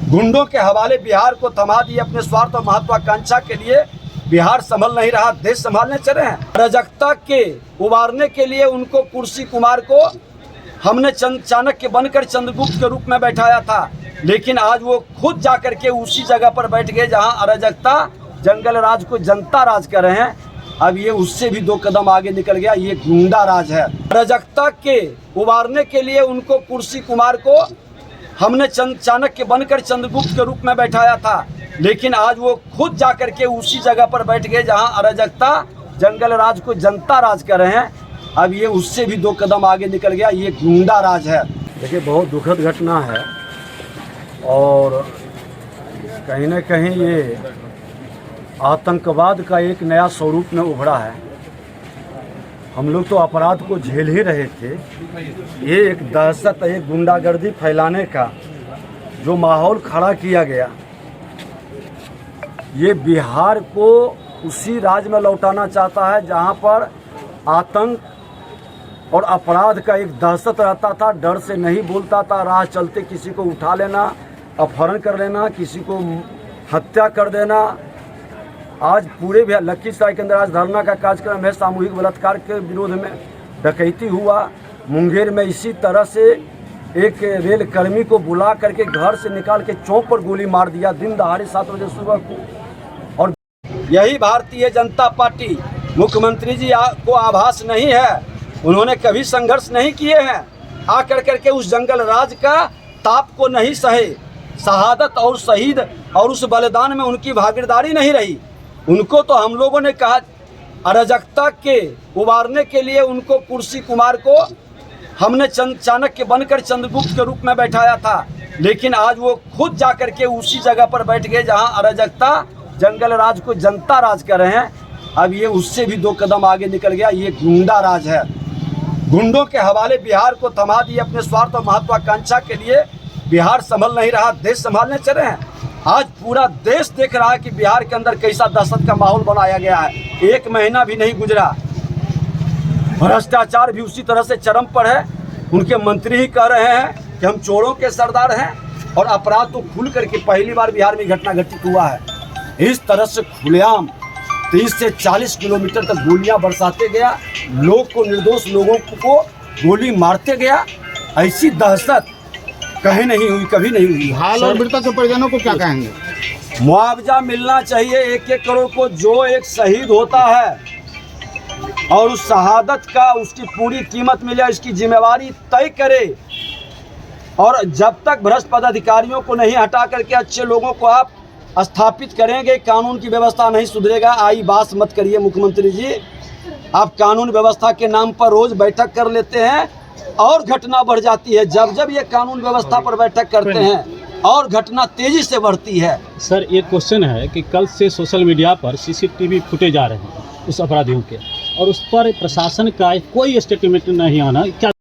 गुंडों के हवाले बिहार को थमा दिए अपने स्वार्थ और महत्वाकांक्षा के लिए। बिहार संभल नहीं रहा, देश संभालने चले हैं। अराजकता के उबारने के लिए उनको कुर्सी कुमार को हमने चाणक्य बनकर चंद्रगुप्त के रूप में बैठाया था, लेकिन आज वो खुद जाकर के उसी जगह पर बैठ गए जहां अराजकता जंगल राज को जनता राज कर रहे हैं। अब ये उससे भी 2 कदम आगे निकल गया, ये गुंडा राज है। अराजकता के उबारने के लिए उनको कुर्सी कुमार को हमने चाणक्य बनकर चंद्रगुप्त के रूप में बैठाया था, लेकिन आज वो खुद जाकर के उसी जगह पर बैठ गए जहां अराजकता जंगल राज को जनता राज कर रहे हैं। अब ये उससे भी 2 कदम आगे निकल गया, ये गुंडा राज है। देखिए, बहुत दुखद घटना है और कहीं न कहीं ये आतंकवाद का एक नया स्वरूप में उभरा है। हम लोग तो अपराध को झेल ही रहे थे, ये एक दहशत, एक गुंडागर्दी फैलाने का जो माहौल खड़ा किया गया, ये बिहार को उसी राज्य में लौटाना चाहता है जहां पर आतंक और अपराध का एक दहशत रहता था। डर से नहीं बोलता था, राह चलते किसी को उठा लेना, अपहरण कर लेना, किसी को हत्या कर देना। आज पूरे लखीसराय के अंदर आज धरना का कार्यक्रम है, सामूहिक बलात्कार के विरोध में डकैती हुआ। मुंगेर में इसी तरह से एक रेल कर्मी को बुला करके घर से निकाल के चौक पर गोली मार दिया दिन दहाड़े 7 बजे सुबह को। और यही भारतीय जनता पार्टी, मुख्यमंत्री जी को आभास नहीं है, उन्होंने कभी संघर्ष नहीं किए हैं, आकर करके उस जंगल राज का ताप को नहीं सहे, शहादत और शहीद और उस बलिदान में उनकी भागीदारी नहीं रही। उनको तो हम लोगों ने कहा अराजकता के उबारने के लिए उनको कुर्सी कुमार को हमने चाणक्य बनकर चंद्रगुप्त के रूप में बैठाया था, लेकिन आज वो खुद जाकर के उसी जगह पर बैठ गए जहां अराजकता जंगल राज को जनता राज कर रहे हैं। अब ये उससे भी 2 कदम आगे निकल गया, ये गुंडा राज है। गुंडों के हवाले बिहार को थमा दिए अपने स्वार्थ और महत्वाकांक्षा के लिए। बिहार संभल नहीं रहा, देश संभालने चले हैं। आज पूरा देश देख रहा है कि बिहार के अंदर कैसा दहशत का माहौल बनाया गया है। 1 महीना भी नहीं गुजरा, भ्रष्टाचार भी उसी तरह से चरम पर है। उनके मंत्री ही कह रहे हैं कि हम चोरों के सरदार हैं, और अपराध तो खुल करके पहली बार बिहार में घटना घटित हुआ है। इस तरह से खुलेआम 30 से 40 किलोमीटर तक गोलियां बरसाते गया, लोग को, निर्दोष लोगों को गोली मारते गया। ऐसी दहशत कहीं नहीं हुई, कभी नहीं हुई। हाल और मृतक के परिजनों को क्या कहेंगे? मुआवजा मिलना चाहिए 1-1 करोड़ को, जो एक शहीद होता है और उस शहादत का उसकी पूरी कीमत मिले, इसकी जिम्मेवारी तय करे। और जब तक भ्रष्ट पदाधिकारियों को नहीं हटा करके अच्छे लोगों को आप स्थापित करेंगे, कानून की व्यवस्था नहीं सुधरेगा। आई बात मत करिए मुख्यमंत्री जी, आप कानून व्यवस्था के नाम पर रोज बैठक कर लेते हैं और घटना बढ़ जाती है। जब जब ये कानून व्यवस्था पर बैठक करते हैं और घटना तेजी से बढ़ती है। सर, एक क्वेश्चन है कि कल से सोशल मीडिया पर CCTV फुटेज आ रहे हैं उस अपराधियों के, और उस पर प्रशासन का कोई स्टेटमेंट नहीं आना, क्या